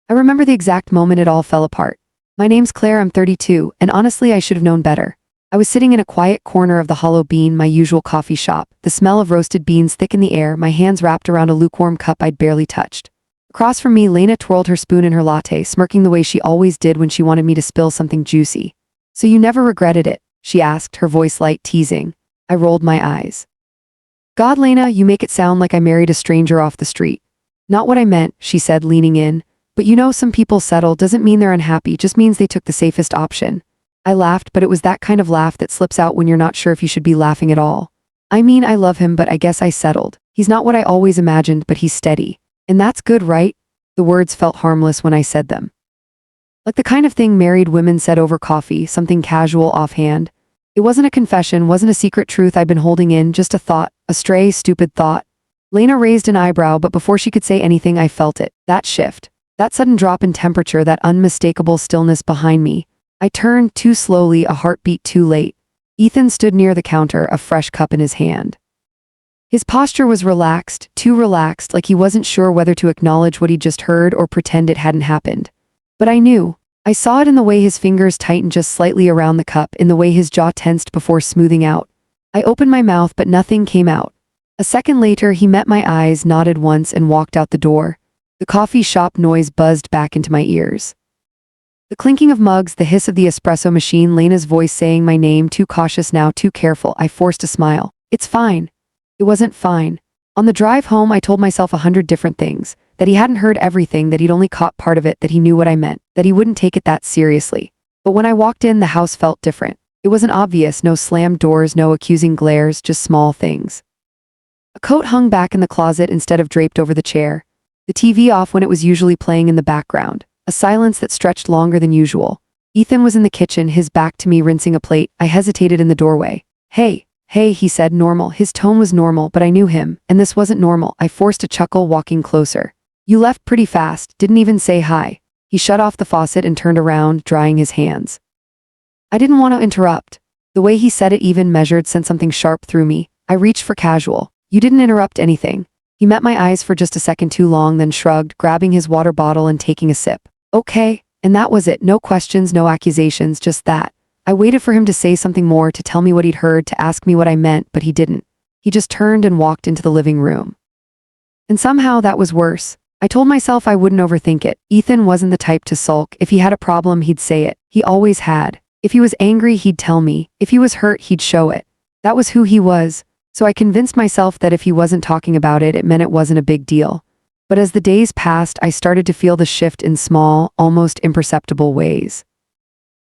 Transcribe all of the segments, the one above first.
I remember the exact moment it all fell apart. My name's Claire, I'm 32, and honestly I should have known better. I was sitting in a quiet corner of the Hollow Bean, my usual coffee shop, the smell of roasted beans thick in the air, my hands wrapped around a lukewarm cup I'd barely touched. Across from me, Lena twirled her spoon in her latte, smirking the way she always did when she wanted me to spill something juicy. "So you never regretted it?" she asked, her voice light, teasing. I rolled my eyes. "God, Lena, you make it sound like I married a stranger off the street." "Not what I meant," she said, leaning in. "But you know, some people settle doesn't mean they're unhappy, just means they took the safest option." I laughed, but it was that kind of laugh that slips out when you're not sure if you should be laughing at all. "I mean, I love him, but I guess I settled. He's not what I always imagined, but he's steady. And that's good, right?" The words felt harmless when I said them. Like the kind of thing married women said over coffee, something casual, offhand. It wasn't a confession, wasn't a secret truth I'd been holding in, just a thought, a stray, stupid thought. Lena raised an eyebrow, but before she could say anything, I felt it. That shift. That sudden drop in temperature, that unmistakable stillness behind me. I turned too slowly, a heartbeat too late. Ethan stood near the counter, a fresh cup in his hand. His posture was relaxed, too relaxed, like he wasn't sure whether to acknowledge what he'd just heard or pretend it hadn't happened. But I knew. I saw it in the way his fingers tightened just slightly around the cup, in the way his jaw tensed before smoothing out. I opened my mouth, but nothing came out. A second later, he met my eyes, nodded once, and walked out the door. The coffee shop noise buzzed back into my ears. The clinking of mugs, the hiss of the espresso machine, Lena's voice saying my name, too cautious now, too careful. I forced a smile. "It's fine." It wasn't fine. On the drive home, I told myself 100 different things. That he hadn't heard everything, that he'd only caught part of it, that he knew what I meant, that he wouldn't take it that seriously. But when I walked in, the house felt different. It wasn't obvious, no slammed doors, no accusing glares, just small things. A coat hung back in the closet instead of draped over the chair. The TV off when it was usually playing in the background. A silence that stretched longer than usual. Ethan was in the kitchen, his back to me, rinsing a plate. I hesitated in the doorway. Hey, he said, normal. His tone was normal, but I knew him, and this wasn't normal. I forced a chuckle, walking closer. "You left pretty fast, didn't even say hi." He shut off the faucet and turned around, drying his hands. I didn't want to interrupt. The way he said it, even measured, sent something sharp through me. I reached for casual. "You didn't interrupt anything." He met my eyes for just a second too long, then shrugged, grabbing his water bottle and taking a sip. "Okay." And that was it. No questions, no accusations, just that. I waited for him to say something more, to tell me what he'd heard, to ask me what I meant, but he didn't. He just turned and walked into the living room. And somehow that was worse. I told myself I wouldn't overthink it. Ethan wasn't the type to sulk. If he had a problem, he'd say it. He always had. If he was angry, he'd tell me. If he was hurt, he'd show it. That was who he was. So I convinced myself that if he wasn't talking about it, it meant it wasn't a big deal. But as the days passed, I started to feel the shift in small, almost imperceptible ways.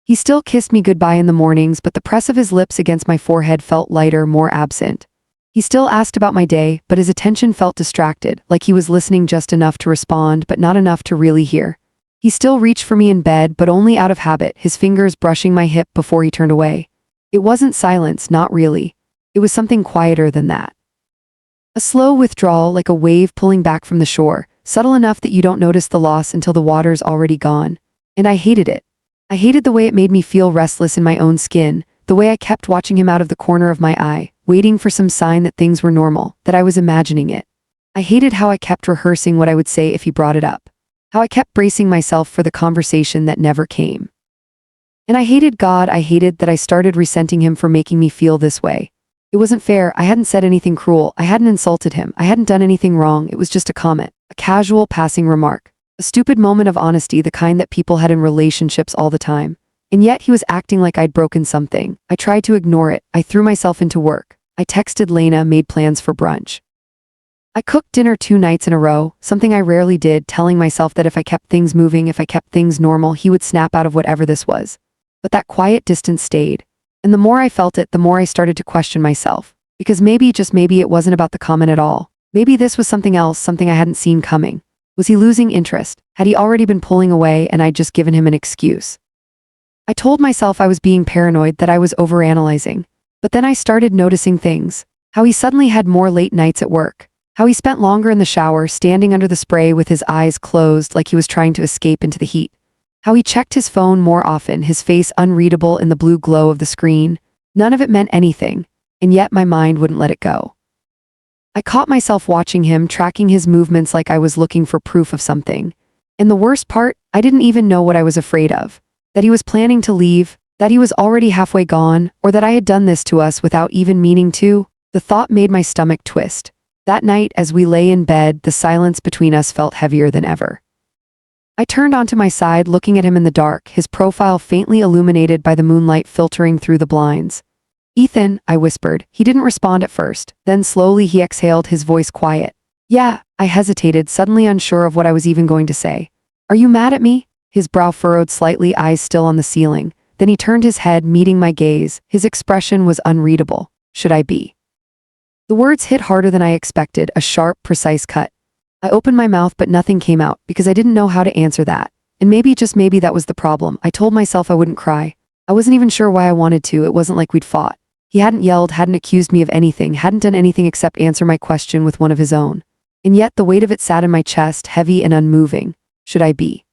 He still kissed me goodbye in the mornings, but the press of his lips against my forehead felt lighter, more absent. He still asked about my day, but his attention felt distracted, like he was listening just enough to respond, but not enough to really hear. He still reached for me in bed, but only out of habit, his fingers brushing my hip before he turned away. It wasn't silence, not really. It was something quieter than that. A slow withdrawal, like a wave pulling back from the shore, subtle enough that you don't notice the loss until the water's already gone. And I hated it. I hated the way it made me feel restless in my own skin, the way I kept watching him out of the corner of my eye, waiting for some sign that things were normal, that I was imagining it. I hated how I kept rehearsing what I would say if he brought it up. How I kept bracing myself for the conversation that never came. And I hated God. I hated that I started resenting him for making me feel this way. It wasn't fair. I hadn't said anything cruel. I hadn't insulted him. I hadn't done anything wrong. It was just a comment, a casual passing remark. A stupid moment of honesty, the kind that people had in relationships all the time. And yet he was acting like I'd broken something. I tried to ignore it. I threw myself into work. I texted Lena, made plans for brunch. I cooked dinner 2 nights in a row, something I rarely did, telling myself that if I kept things moving, if I kept things normal, he would snap out of whatever this was. But that quiet distance stayed. And the more I felt it, the more I started to question myself. Because maybe, just maybe, it wasn't about the comment at all. Maybe this was something else, something I hadn't seen coming. Was he losing interest? Had he already been pulling away and I'd just given him an excuse? I told myself I was being paranoid, that I was overanalyzing. But then I started noticing things. How he suddenly had more late nights at work. How he spent longer in the shower, standing under the spray with his eyes closed like he was trying to escape into the heat. How he checked his phone more often, his face unreadable in the blue glow of the screen. None of it meant anything, and yet my mind wouldn't let it go. I caught myself watching him, tracking his movements like I was looking for proof of something. And the worst part, I didn't even know what I was afraid of. That he was planning to leave, that he was already halfway gone, or that I had done this to us without even meaning to. The thought made my stomach twist. That night, as we lay in bed, the silence between us felt heavier than ever. I turned onto my side, looking at him in the dark, his profile faintly illuminated by the moonlight filtering through the blinds. "Ethan," I whispered. He didn't respond at first. Then slowly he exhaled, his voice quiet. "Yeah," I hesitated, suddenly unsure of what I was even going to say. "Are you mad at me?" His brow furrowed slightly, eyes still on the ceiling. Then he turned his head, meeting my gaze. His expression was unreadable. "Should I be?" The words hit harder than I expected, a sharp, precise cut. I opened my mouth, but nothing came out, because I didn't know how to answer that. And maybe, just maybe, that was the problem. I told myself I wouldn't cry. I wasn't even sure why I wanted to. It wasn't like we'd fought. He hadn't yelled, hadn't accused me of anything, hadn't done anything except answer my question with one of his own. And yet the weight of it sat in my chest, heavy and unmoving. Should I be?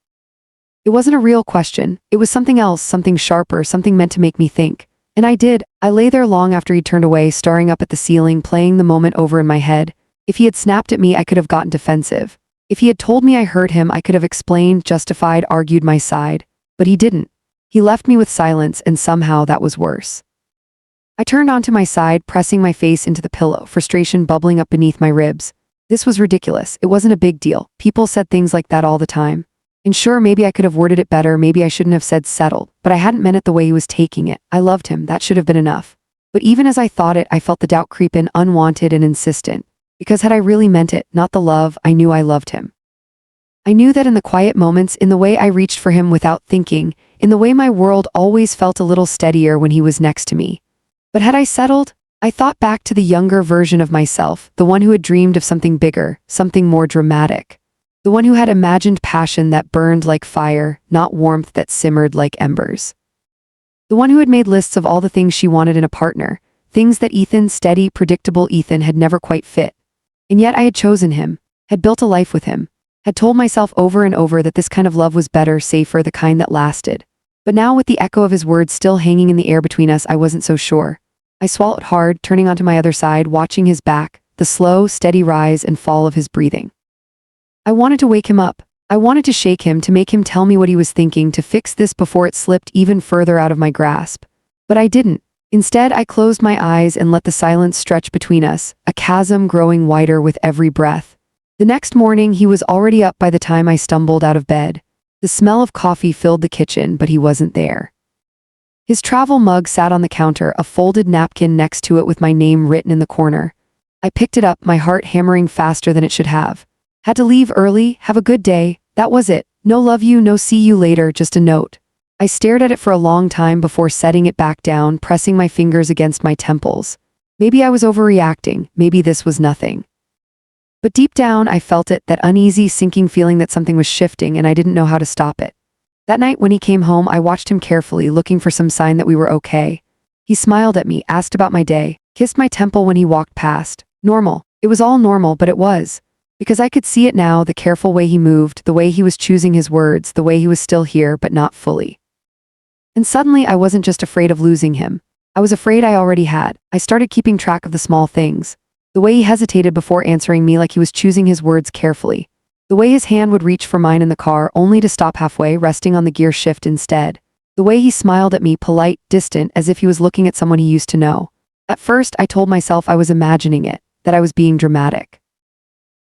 It wasn't a real question. It was something else, something sharper, something meant to make me think. And I did. I lay there long after he turned away, staring up at the ceiling, playing the moment over in my head. If he had snapped at me, I could have gotten defensive. If he had told me I hurt him, I could have explained, justified, argued my side. But he didn't. He left me with silence, and somehow that was worse. I turned onto my side, pressing my face into the pillow, frustration bubbling up beneath my ribs. This was ridiculous. It wasn't a big deal. People said things like that all the time. And sure, maybe I could have worded it better, maybe I shouldn't have said settled, but I hadn't meant it the way he was taking it. I loved him, that should have been enough. But even as I thought it, I felt the doubt creep in, unwanted and insistent. Because had I really meant it, not the love, I knew I loved him. I knew that in the quiet moments, in the way I reached for him without thinking, in the way my world always felt a little steadier when he was next to me. But had I settled? I thought back to the younger version of myself, the one who had dreamed of something bigger, something more dramatic. The one who had imagined passion that burned like fire, not warmth that simmered like embers. The one who had made lists of all the things she wanted in a partner, things that Ethan, steady, predictable Ethan, had never quite fit. And yet I had chosen him, had built a life with him, had told myself over and over that this kind of love was better, safer, the kind that lasted. But now, with the echo of his words still hanging in the air between us, I wasn't so sure. I swallowed hard, turning onto my other side, watching his back, the slow, steady rise and fall of his breathing. I wanted to wake him up. I wanted to shake him, to make him tell me what he was thinking, to fix this before it slipped even further out of my grasp. But I didn't. Instead, I closed my eyes and let the silence stretch between us, a chasm growing wider with every breath. The next morning, he was already up by the time I stumbled out of bed. The smell of coffee filled the kitchen, but he wasn't there. His travel mug sat on the counter, a folded napkin next to it with my name written in the corner. I picked it up, my heart hammering faster than it should have. Had to leave early, have a good day, that was it. No love you, no see you later, just a note. I stared at it for a long time before setting it back down, pressing my fingers against my temples. Maybe I was overreacting, maybe this was nothing. But deep down, I felt it, that uneasy, sinking feeling that something was shifting and I didn't know how to stop it. That night when he came home, I watched him carefully, looking for some sign that we were okay. He smiled at me, asked about my day, kissed my temple when he walked past. Normal. It was all normal, but it was. Because I could see it now, the careful way he moved, the way he was choosing his words, the way he was still here, but not fully. And suddenly I wasn't just afraid of losing him. I was afraid I already had. I started keeping track of the small things. The way he hesitated before answering me, like he was choosing his words carefully. The way his hand would reach for mine in the car, only to stop halfway, resting on the gear shift instead. The way he smiled at me, polite, distant, as if he was looking at someone he used to know. At first, I told myself I was imagining it, that I was being dramatic.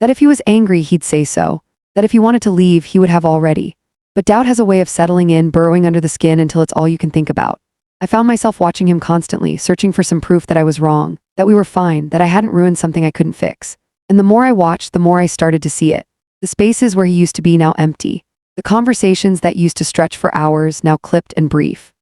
That if he was angry, he'd say so. That if he wanted to leave, he would have already. But doubt has a way of settling in, burrowing under the skin until it's all you can think about. I found myself watching him constantly, searching for some proof that I was wrong, that we were fine, that I hadn't ruined something I couldn't fix. And the more I watched, the more I started to see it. The spaces where he used to be now empty. The conversations that used to stretch for hours, now clipped and brief.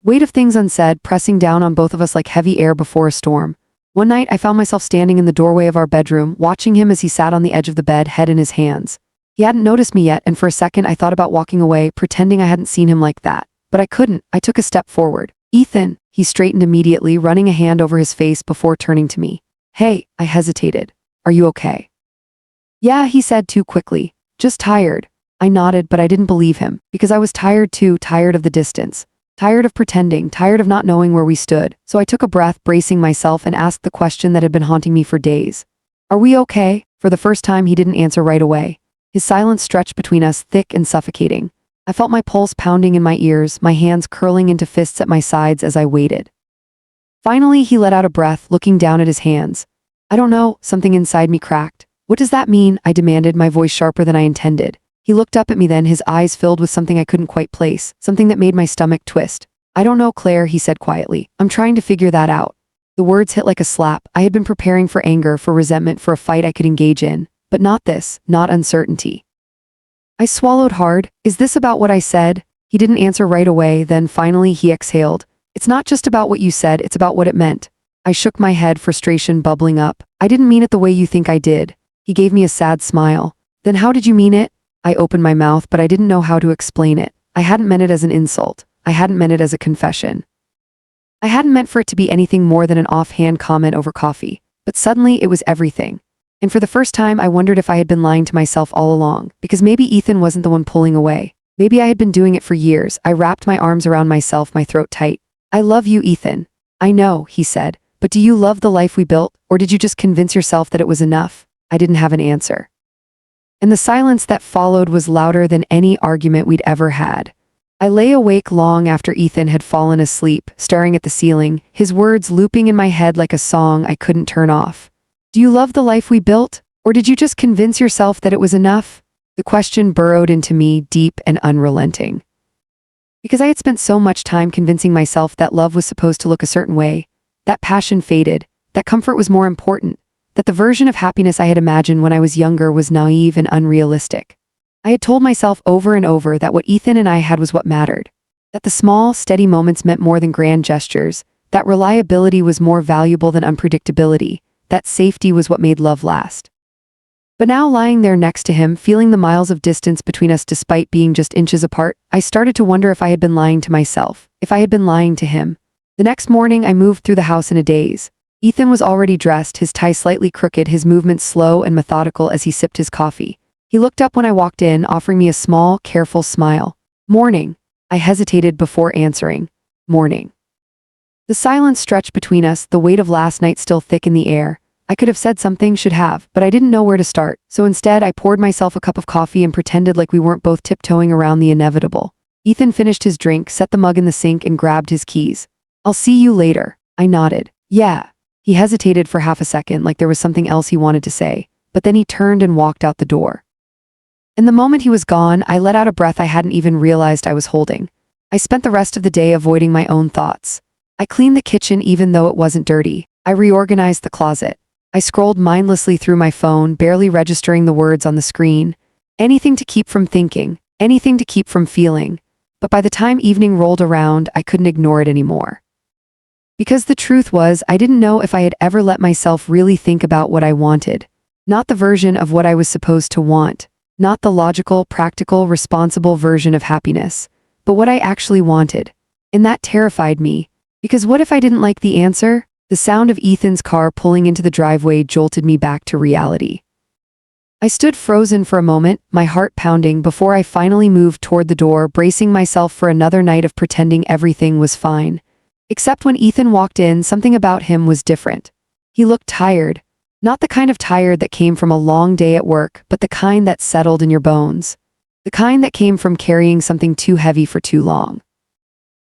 Weight of things unsaid, pressing down on both of us like heavy air before a storm. One night, I found myself standing in the doorway of our bedroom, watching him as he sat on the edge of the bed, head in his hands. He hadn't noticed me yet, and for a second I thought about walking away, pretending I hadn't seen him like that. But I couldn't. I took a step forward. "Ethan," he straightened immediately, running a hand over his face before turning to me. "Hey," I hesitated. "Are you okay?" "Yeah," he said too quickly. "Just tired." I nodded, but I didn't believe him, because I was tired too, tired of the distance. Tired of pretending, tired of not knowing where we stood. So I took a breath, bracing myself, and asked the question that had been haunting me for days. "Are we okay?" For the first time, he didn't answer right away. His silence stretched between us, thick and suffocating. I felt my pulse pounding in my ears, my hands curling into fists at my sides as I waited. Finally, he let out a breath, looking down at his hands. I don't know, something inside me cracked. What does that mean? I demanded, my voice sharper than I intended. He looked up at me then, his eyes filled with something I couldn't quite place, something that made my stomach twist. I don't know, Claire, he said quietly. I'm trying to figure that out. The words hit like a slap. I had been preparing for anger, for resentment, for a fight I could engage in. But not this, not uncertainty. I swallowed hard. Is this about what I said? He didn't answer right away, then finally he exhaled. It's not just about what you said, it's about what it meant. I shook my head, frustration bubbling up. I didn't mean it the way you think I did. He gave me a sad smile. Then how did you mean it? I opened my mouth, but I didn't know how to explain it. I hadn't meant it as an insult. I hadn't meant it as a confession. I hadn't meant for it to be anything more than an offhand comment over coffee. But suddenly it was everything. And for the first time I wondered if I had been lying to myself all along, because maybe Ethan wasn't the one pulling away. Maybe I had been doing it for years. I wrapped my arms around myself, my throat tight. I love you, Ethan. I know, he said, but do you love the life we built, or did you just convince yourself that it was enough? I didn't have an answer. And the silence that followed was louder than any argument we'd ever had. I lay awake long after Ethan had fallen asleep, staring at the ceiling, his words looping in my head like a song I couldn't turn off. Do you love the life we built, or did you just convince yourself that it was enough? The question burrowed into me, deep and unrelenting. Because I had spent so much time convincing myself that love was supposed to look a certain way, that passion faded, that comfort was more important, that the version of happiness I had imagined when I was younger was naive and unrealistic. I had told myself over and over that what Ethan and I had was what mattered, that the small, steady moments meant more than grand gestures, that reliability was more valuable than unpredictability, that safety was what made love last. But now lying there next to him, feeling the miles of distance between us despite being just inches apart, I started to wonder if I had been lying to myself, if I had been lying to him. The next morning I moved through the house in a daze. Ethan was already dressed, his tie slightly crooked, his movements slow and methodical as he sipped his coffee. He looked up when I walked in, offering me a small, careful smile. Morning. I hesitated before answering. Morning. The silence stretched between us, the weight of last night still thick in the air. I could have said something, should have, but I didn't know where to start, so instead I poured myself a cup of coffee and pretended like we weren't both tiptoeing around the inevitable. Ethan finished his drink, set the mug in the sink, and grabbed his keys. I'll see you later. I nodded. Yeah. He hesitated for half a second, like there was something else he wanted to say, but then he turned and walked out the door. And the moment he was gone, I let out a breath I hadn't even realized I was holding. I spent the rest of the day avoiding my own thoughts. I cleaned the kitchen even though it wasn't dirty. I reorganized the closet. I scrolled mindlessly through my phone, barely registering the words on the screen. Anything to keep from thinking, anything to keep from feeling. But by the time evening rolled around, I couldn't ignore it anymore. Because the truth was, I didn't know if I had ever let myself really think about what I wanted. Not the version of what I was supposed to want. Not the logical, practical, responsible version of happiness. But what I actually wanted. And that terrified me. Because what if I didn't like the answer? The sound of Ethan's car pulling into the driveway jolted me back to reality. I stood frozen for a moment, my heart pounding, before I finally moved toward the door, bracing myself for another night of pretending everything was fine. Except when Ethan walked in, something about him was different. He looked tired. Not the kind of tired that came from a long day at work, but the kind that settled in your bones. The kind that came from carrying something too heavy for too long.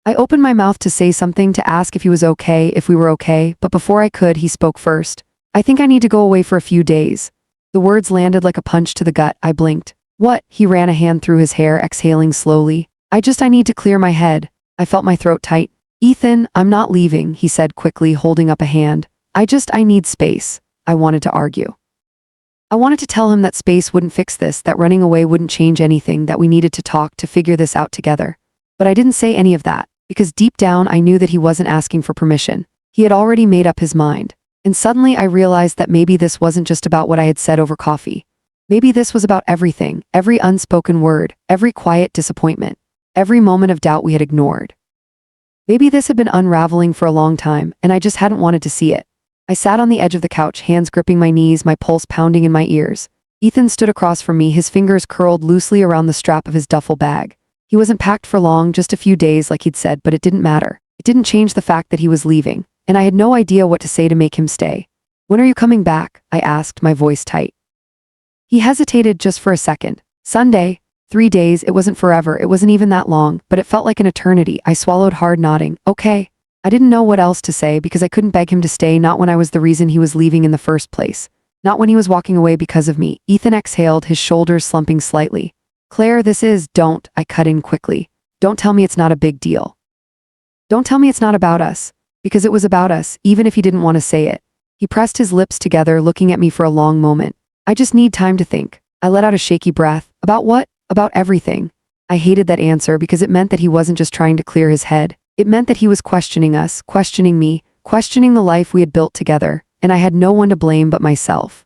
I opened my mouth to say something, to ask if he was okay, if we were okay, but before I could, he spoke first. I think I need to go away for a few days. The words landed like a punch to the gut. I blinked. What? He ran a hand through his hair, exhaling slowly. I need to clear my head. I felt my throat tight. Ethan, I'm not leaving, he said quickly, holding up a hand. I need space. I wanted to argue. I wanted to tell him that space wouldn't fix this, that running away wouldn't change anything, that we needed to talk to figure this out together. But I didn't say any of that, because deep down I knew that he wasn't asking for permission. He had already made up his mind. And suddenly I realized that maybe this wasn't just about what I had said over coffee. Maybe this was about everything, every unspoken word, every quiet disappointment, every moment of doubt we had ignored. Maybe this had been unraveling for a long time, and I just hadn't wanted to see it. I sat on the edge of the couch, hands gripping my knees, my pulse pounding in my ears. Ethan stood across from me, his fingers curled loosely around the strap of his duffel bag. He wasn't packed for long, just a few days like he'd said, but it didn't matter. It didn't change the fact that he was leaving, and I had no idea what to say to make him stay. When are you coming back? I asked, my voice tight. He hesitated just for a second. Sunday, 3 days, it wasn't forever, it wasn't even that long, but it felt like an eternity. I swallowed hard, nodding. Okay. I didn't know what else to say because I couldn't beg him to stay, not when I was the reason he was leaving in the first place. Not when he was walking away because of me. Ethan exhaled, his shoulders slumping slightly. Claire, don't, I cut in quickly. Don't tell me it's not a big deal. Don't tell me it's not about us. Because it was about us, even if he didn't want to say it. He pressed his lips together, looking at me for a long moment. I just need time to think. I let out a shaky breath. About what? About everything. I hated that answer because it meant that he wasn't just trying to clear his head. It meant that he was questioning us, questioning me, questioning the life we had built together, and I had no one to blame but myself.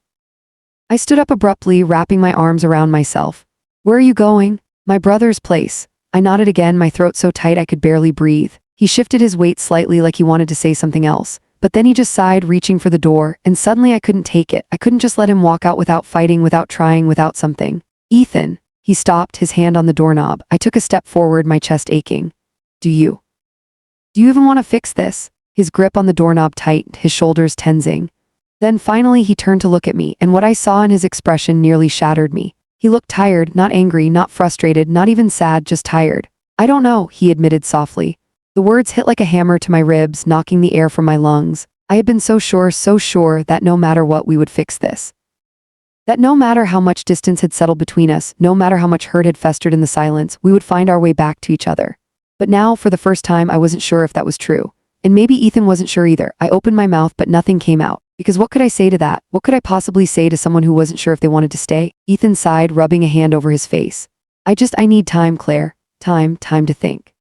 I stood up abruptly, wrapping my arms around myself. Where are you going? My brother's place. I nodded again, my throat so tight I could barely breathe. He shifted his weight slightly like he wanted to say something else, but then he just sighed, reaching for the door, and suddenly I couldn't take it. I couldn't just let him walk out without fighting, without trying, without something. Ethan. He stopped, his hand on the doorknob. I took a step forward, my chest aching. Do you even want to fix this? His grip on the doorknob tightened, his shoulders tensing. Then finally he turned to look at me, and what I saw in his expression nearly shattered me. He looked tired, not angry, not frustrated, not even sad, just tired. I don't know, he admitted softly. The words hit like a hammer to my ribs, knocking the air from my lungs. I had been so sure that no matter what we would fix this. That no matter how much distance had settled between us, no matter how much hurt had festered in the silence, we would find our way back to each other. But now, for the first time, I wasn't sure if that was true. And maybe Ethan wasn't sure either. I opened my mouth, but nothing came out. Because what could I say to that? What could I possibly say to someone who wasn't sure if they wanted to stay? Ethan sighed, rubbing a hand over his face. I need time, Claire. Time to think.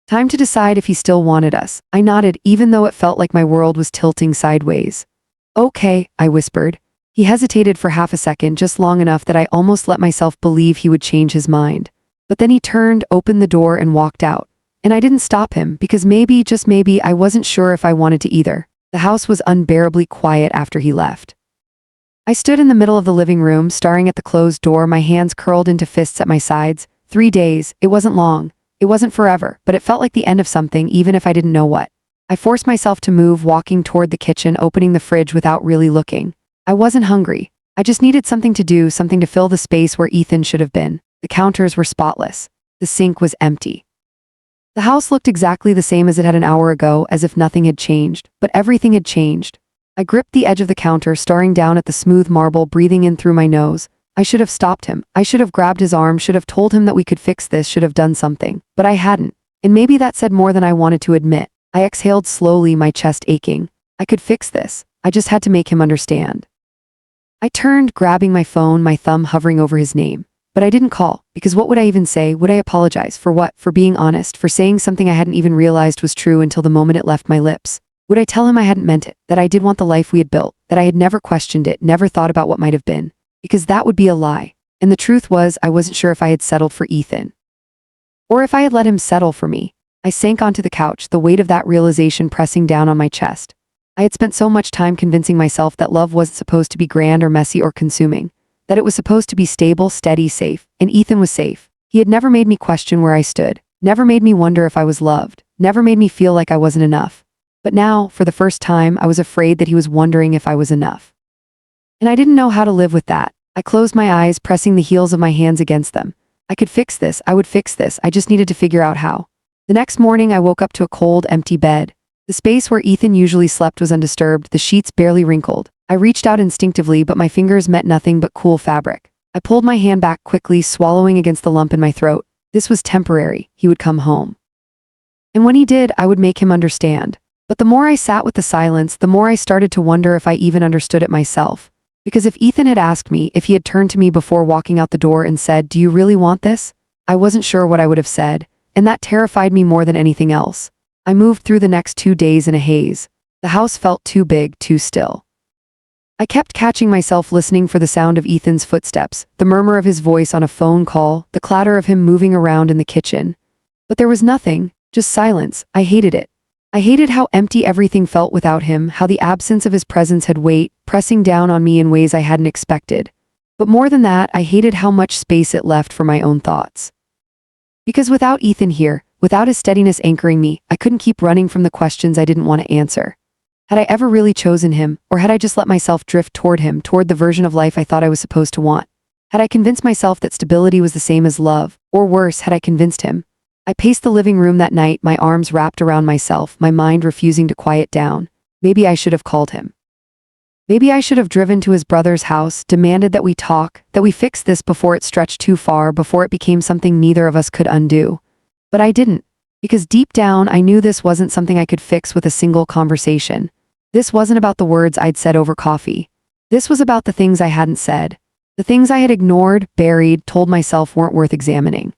Time to decide if he still wanted us. I nodded, even though it felt like my world was tilting sideways. Okay, I whispered. He hesitated for half a second, just long enough that I almost let myself believe he would change his mind. But then he turned, opened the door, and walked out. And I didn't stop him, because maybe, just maybe, I wasn't sure if I wanted to either. The house was unbearably quiet after he left. I stood in the middle of the living room, staring at the closed door, my hands curled into fists at my sides. 3 days, it wasn't long. It wasn't forever, but it felt like the end of something, even if I didn't know what. I forced myself to move, walking toward the kitchen, opening the fridge without really looking. I wasn't hungry. I just needed something to do, something to fill the space where Ethan should have been. The counters were spotless. The sink was empty. The house looked exactly the same as it had an hour ago, as if nothing had changed, but everything had changed. I gripped the edge of the counter, staring down at the smooth marble, breathing in through my nose. I should have stopped him. I should have grabbed his arm, should have told him that we could fix this, should have done something. But I hadn't. And maybe that said more than I wanted to admit. I exhaled slowly, my chest aching. I could fix this. I just had to make him understand. I turned, grabbing my phone, my thumb hovering over his name. But I didn't call, because what would I even say? Would I apologize? For what? For being honest? For saying something I hadn't even realized was true until the moment it left my lips? Would I tell him I hadn't meant it, that I did want the life we had built, that I had never questioned it, never thought about what might have been? Because that would be a lie. And the truth was, I wasn't sure if I had settled for Ethan. Or if I had let him settle for me. I sank onto the couch, the weight of that realization pressing down on my chest. I had spent so much time convincing myself that love wasn't supposed to be grand or messy or consuming. That it was supposed to be stable, steady, safe, and Ethan was safe. He had never made me question where I stood, never made me wonder if I was loved, never made me feel like I wasn't enough. But now, for the first time, I was afraid that he was wondering if I was enough. And I didn't know how to live with that. I closed my eyes, pressing the heels of my hands against them. I could fix this, I would fix this, I just needed to figure out how. The next morning, I woke up to a cold, empty bed. The space where Ethan usually slept was undisturbed, the sheets barely wrinkled. I reached out instinctively, but my fingers met nothing but cool fabric. I pulled my hand back quickly, swallowing against the lump in my throat. This was temporary. He would come home. And when he did, I would make him understand. But the more I sat with the silence, the more I started to wonder if I even understood it myself. Because if Ethan had asked me, if he had turned to me before walking out the door and said, "Do you really want this?" I wasn't sure what I would have said, and that terrified me more than anything else. I moved through the next 2 days in a haze. The house felt too big, too still. I kept catching myself listening for the sound of Ethan's footsteps, the murmur of his voice on a phone call, the clatter of him moving around in the kitchen. But there was nothing, just silence. I hated it. I hated how empty everything felt without him, how the absence of his presence had weight, pressing down on me in ways I hadn't expected. But more than that, I hated how much space it left for my own thoughts. Because without Ethan here, without his steadiness anchoring me, I couldn't keep running from the questions I didn't want to answer. Had I ever really chosen him, or had I just let myself drift toward him, toward the version of life I thought I was supposed to want? Had I convinced myself that stability was the same as love, or worse, had I convinced him? I paced the living room that night, my arms wrapped around myself, my mind refusing to quiet down. Maybe I should have called him. Maybe I should have driven to his brother's house, demanded that we talk, that we fix this before it stretched too far, before it became something neither of us could undo. But I didn't, because deep down I knew this wasn't something I could fix with a single conversation. This wasn't about the words I'd said over coffee. This was about the things I hadn't said. The things I had ignored, buried, told myself weren't worth examining.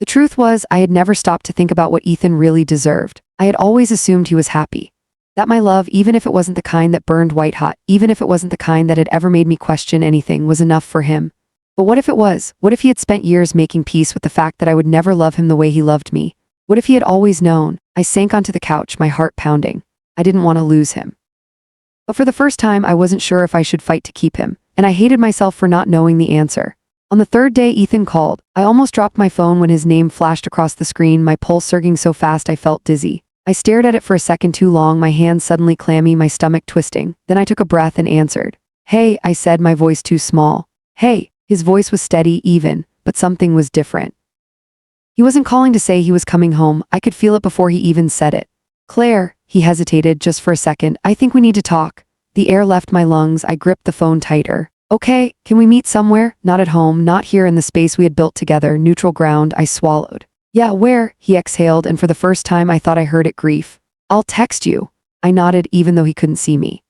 The truth was, I had never stopped to think about what Ethan really deserved. I had always assumed he was happy. That my love, even if it wasn't the kind that burned white hot, even if it wasn't the kind that had ever made me question anything, was enough for him. But what if it was? What if he had spent years making peace with the fact that I would never love him the way he loved me? What if he had always known? I sank onto the couch, my heart pounding. I didn't want to lose him. But for the first time, I wasn't sure if I should fight to keep him, and I hated myself for not knowing the answer. On the third day Ethan called. I almost dropped my phone when his name flashed across the screen, my pulse surging so fast I felt dizzy. I stared at it for a second too long, my hands suddenly clammy, my stomach twisting. Then I took a breath and answered. "Hey," I said, my voice too small. "Hey." His voice was steady, even, but something was different. He wasn't calling to say he was coming home. I could feel it before he even said it. "Claire," he hesitated just for a second. "I think we need to talk." The air left my lungs. I gripped the phone tighter. "Okay, can we meet somewhere? Not at home, not here in the space we had built together, neutral ground." I swallowed. "Yeah, where?" He exhaled, and for the first time I thought I heard it, grief. "I'll text you." I nodded, even though he couldn't see me.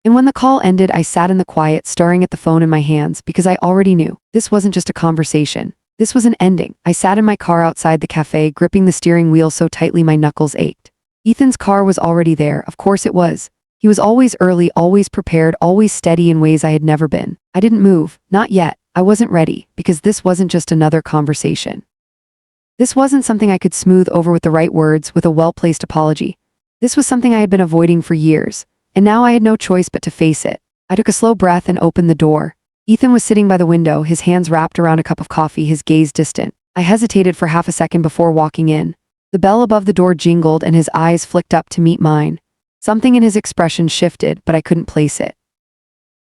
And when the call ended, I sat in the quiet, staring at the phone in my hands, because I already knew this wasn't just a conversation. This was an ending. I sat in my car outside the cafe, gripping the steering wheel so tightly my knuckles ached. Ethan's car was already there, of course it was. He was always early, always prepared, always steady in ways I had never been. I didn't move, not yet. I wasn't ready, because this wasn't just another conversation. This wasn't something I could smooth over with the right words, with a well-placed apology. This was something I had been avoiding for years, and now I had no choice but to face it. I took a slow breath and opened the door. Ethan was sitting by the window, his hands wrapped around a cup of coffee, his gaze distant. I hesitated for half a second before walking in. The bell above the door jingled and his eyes flicked up to meet mine. Something in his expression shifted, but I couldn't place it.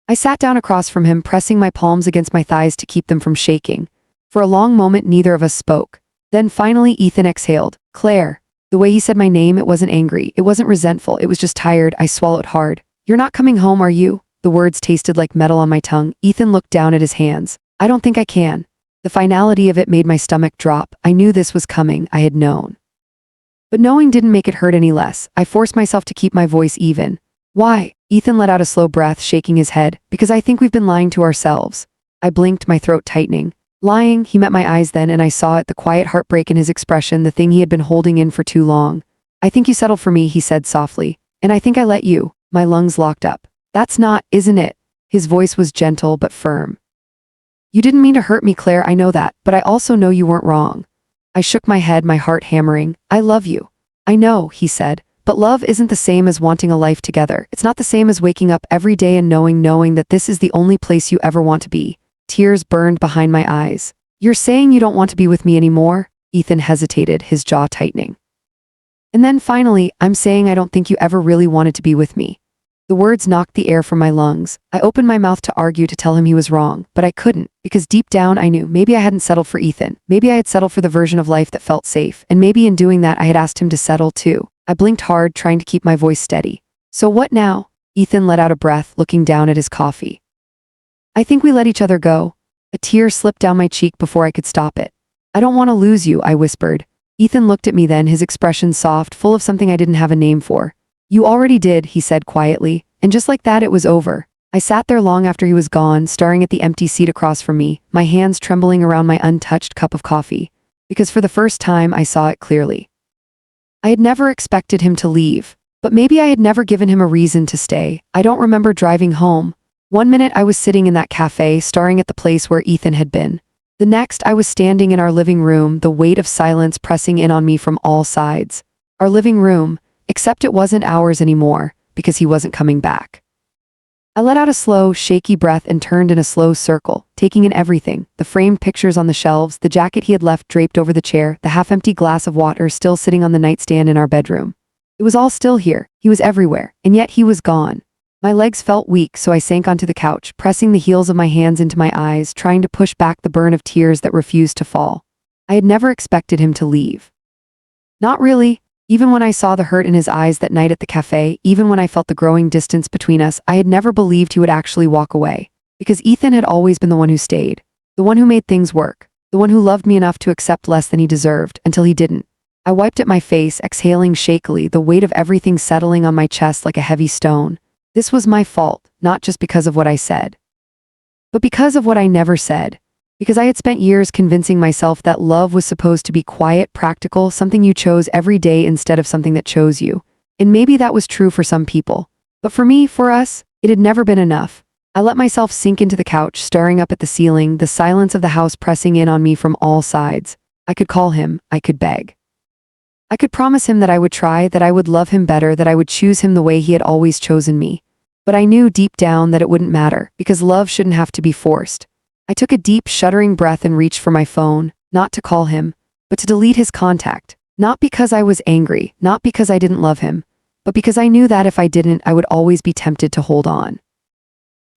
I sat down across from him, pressing my palms against my thighs to keep them from shaking. For a long moment, neither of us spoke. Then finally, Ethan exhaled. "Claire." The way he said my name, it wasn't angry, it wasn't resentful, it was just tired. I swallowed hard. "You're not coming home, are you?" The words tasted like metal on my tongue. Ethan looked down at his hands. "I don't think I can." The finality of it made my stomach drop. I knew this was coming, I had known. But knowing didn't make it hurt any less. I forced myself to keep my voice even. "Why?" Ethan let out a slow breath, shaking his head. "Because I think we've been lying to ourselves." I blinked, my throat tightening. "Lying?" He met my eyes then, and I saw it, the quiet heartbreak in his expression, the thing he had been holding in for too long. "I think you settled for me," he said softly. "And I think I let you." My lungs locked up. "That's not, isn't it?" His voice was gentle but firm. "You didn't mean to hurt me, Claire, I know that, but I also know you weren't wrong." I shook my head, my heart hammering. "I love you." "I know," he said, "but love isn't the same as wanting a life together. It's not the same as waking up every day and knowing that this is the only place you ever want to be." Tears burned behind my eyes. "You're saying you don't want to be with me anymore?" Ethan hesitated, his jaw tightening. "And then finally, I'm saying I don't think you ever really wanted to be with me." The words knocked the air from my lungs. I opened my mouth to argue, to tell him he was wrong, but I couldn't, because deep down I knew maybe I hadn't settled for Ethan. Maybe I had settled for the version of life that felt safe, and maybe in doing that I had asked him to settle too. I blinked hard, trying to keep my voice steady. "So what now?" Ethan let out a breath, looking down at his coffee. "I think we let each other go." A tear slipped down my cheek before I could stop it. "I don't want to lose you," I whispered. Ethan looked at me then, his expression soft, full of something I didn't have a name for. "You already did," he said quietly, and just like that it was over. I sat there long after he was gone, staring at the empty seat across from me, my hands trembling around my untouched cup of coffee, because for the first time I saw it clearly. I had never expected him to leave, but maybe I had never given him a reason to stay. I don't remember driving home. One minute I was sitting in that cafe, staring at the place where Ethan had been. The next I was standing in our living room, the weight of silence pressing in on me from all sides. Our living room, except it wasn't ours anymore, because he wasn't coming back. I let out a slow, shaky breath and turned in a slow circle, taking in everything: the framed pictures on the shelves, the jacket he had left draped over the chair, the half-empty glass of water still sitting on the nightstand in our bedroom. It was all still here, he was everywhere, and yet he was gone. My legs felt weak, so I sank onto the couch, pressing the heels of my hands into my eyes, trying to push back the burn of tears that refused to fall. I had never expected him to leave. Not really. Even when I saw the hurt in his eyes that night at the cafe, even when I felt the growing distance between us, I had never believed he would actually walk away. Because Ethan had always been the one who stayed. The one who made things work. The one who loved me enough to accept less than he deserved, until he didn't. I wiped at my face, exhaling shakily, the weight of everything settling on my chest like a heavy stone. This was my fault, not just because of what I said, but because of what I never said. Because I had spent years convincing myself that love was supposed to be quiet, practical, something you chose every day instead of something that chose you. And maybe that was true for some people. But for me, for us, it had never been enough. I let myself sink into the couch, staring up at the ceiling, the silence of the house pressing in on me from all sides. I could call him, I could beg. I could promise him that I would try, that I would love him better, that I would choose him the way he had always chosen me. But I knew deep down that it wouldn't matter, because love shouldn't have to be forced. I took a deep, shuddering breath and reached for my phone, not to call him, but to delete his contact. Not because I was angry, not because I didn't love him, but because I knew that if I didn't, I would always be tempted to hold on.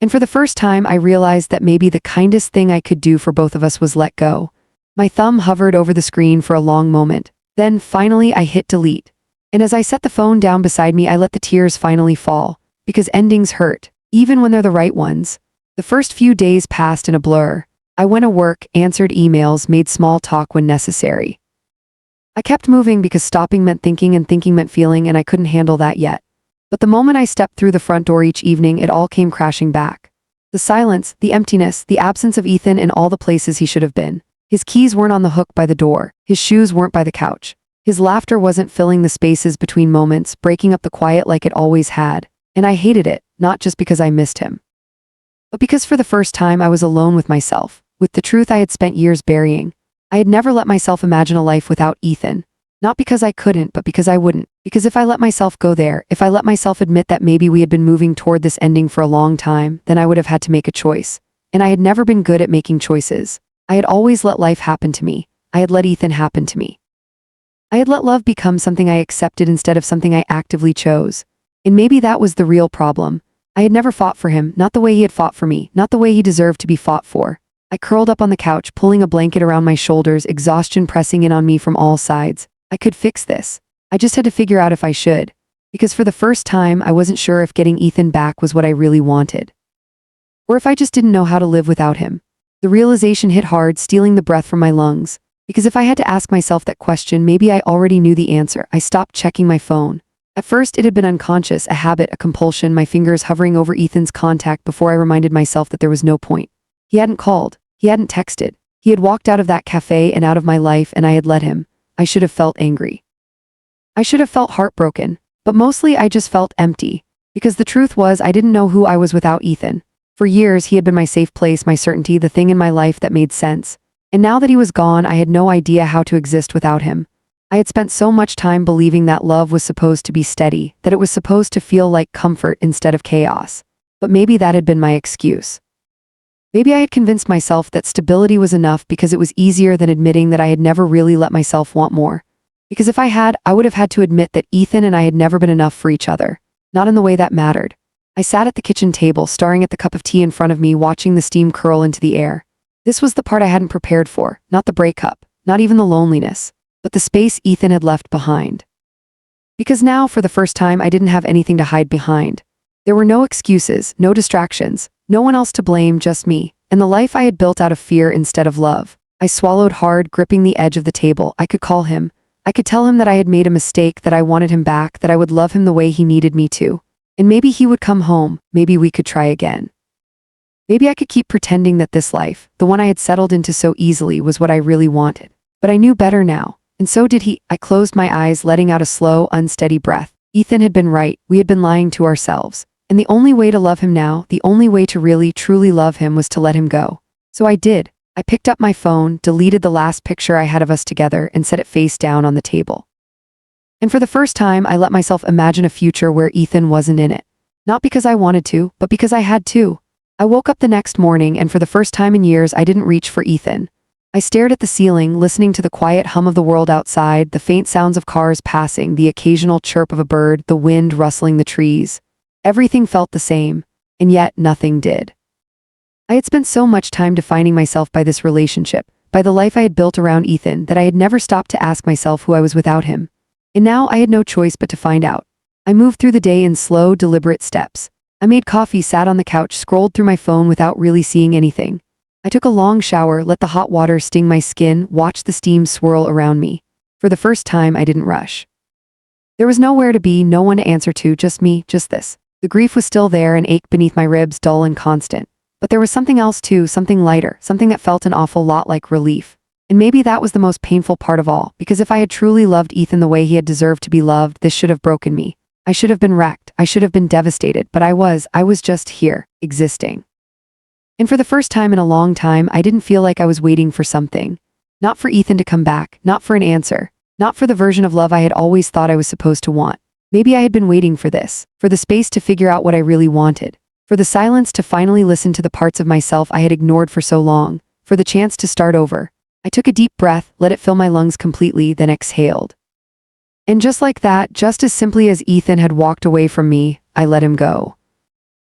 And for the first time, I realized that maybe the kindest thing I could do for both of us was let go. My thumb hovered over the screen for a long moment. Then, finally, I hit delete. And as I set the phone down beside me, I let the tears finally fall. Because endings hurt, even when they're the right ones. The first few days passed in a blur. I went to work, answered emails, made small talk when necessary. I kept moving because stopping meant thinking and thinking meant feeling, and I couldn't handle that yet. But the moment I stepped through the front door each evening, it all came crashing back. The silence, the emptiness, the absence of Ethan in all the places he should have been. His keys weren't on the hook by the door. His shoes weren't by the couch. His laughter wasn't filling the spaces between moments, breaking up the quiet like it always had. And I hated it, not just because I missed him, but because for the first time I was alone with myself, with the truth I had spent years burying. I had never let myself imagine a life without Ethan. Not because I couldn't, but because I wouldn't. Because if I let myself go there, if I let myself admit that maybe we had been moving toward this ending for a long time, then I would have had to make a choice. And I had never been good at making choices. I had always let life happen to me. I had let Ethan happen to me. I had let love become something I accepted instead of something I actively chose. And maybe that was the real problem. I had never fought for him, not the way he had fought for me, not the way he deserved to be fought for. I curled up on the couch, pulling a blanket around my shoulders, exhaustion pressing in on me from all sides. I could fix this. I just had to figure out if I should. Because for the first time, I wasn't sure if getting Ethan back was what I really wanted. Or if I just didn't know how to live without him. The realization hit hard, stealing the breath from my lungs. Because if I had to ask myself that question, maybe I already knew the answer. I stopped checking my phone. At first, it had been unconscious, a habit, a compulsion, my fingers hovering over Ethan's contact before I reminded myself that there was no point. He hadn't called. He hadn't texted. He had walked out of that cafe and out of my life, and I had let him. I should have felt angry. I should have felt heartbroken. But mostly I just felt empty. Because the truth was, I didn't know who I was without Ethan. For years, he had been my safe place, my certainty, the thing in my life that made sense. And now that he was gone, I had no idea how to exist without him. I had spent so much time believing that love was supposed to be steady, that it was supposed to feel like comfort instead of chaos. But maybe that had been my excuse. Maybe I had convinced myself that stability was enough because it was easier than admitting that I had never really let myself want more. Because if I had, I would have had to admit that Ethan and I had never been enough for each other. Not in the way that mattered. I sat at the kitchen table, staring at the cup of tea in front of me, watching the steam curl into the air. This was the part I hadn't prepared for, not the breakup, not even the loneliness, but the space Ethan had left behind. Because now, for the first time, I didn't have anything to hide behind. There were no excuses, no distractions, no one else to blame, just me, and the life I had built out of fear instead of love. I swallowed hard, gripping the edge of the table. I could call him. I could tell him that I had made a mistake, that I wanted him back, that I would love him the way he needed me to. And maybe he would come home, maybe we could try again. Maybe I could keep pretending that this life, the one I had settled into so easily, was what I really wanted. But I knew better now. And so did he. I closed my eyes, letting out a slow, unsteady breath. Ethan had been right. We had been lying to ourselves. And the only way to love him now, the only way to really, truly love him, was to let him go. So I did. I picked up my phone, deleted the last picture I had of us together, and set it face down on the table. And for the first time, I let myself imagine a future where Ethan wasn't in it. Not because I wanted to, but because I had to. I woke up the next morning, and for the first time in years, I didn't reach for Ethan. I stared at the ceiling, listening to the quiet hum of the world outside, the faint sounds of cars passing, the occasional chirp of a bird, the wind rustling the trees. Everything felt the same, and yet nothing did. I had spent so much time defining myself by this relationship, by the life I had built around Ethan, that I had never stopped to ask myself who I was without him. And now I had no choice but to find out. I moved through the day in slow, deliberate steps. I made coffee, sat on the couch, scrolled through my phone without really seeing anything. I took a long shower, let the hot water sting my skin, watched the steam swirl around me. For the first time, I didn't rush. There was nowhere to be, no one to answer to, just me, just this. The grief was still there and ached beneath my ribs, dull and constant. But there was something else too, something lighter, something that felt an awful lot like relief. And maybe that was the most painful part of all, because if I had truly loved Ethan the way he had deserved to be loved, this should have broken me. I should have been wrecked, I should have been devastated, but I was just here, existing. And for the first time in a long time, I didn't feel like I was waiting for something. Not for Ethan to come back, not for an answer, not for the version of love I had always thought I was supposed to want. Maybe I had been waiting for this, for the space to figure out what I really wanted, for the silence to finally listen to the parts of myself I had ignored for so long, for the chance to start over. I took a deep breath, let it fill my lungs completely, then exhaled. And just like that, just as simply as Ethan had walked away from me, I let him go.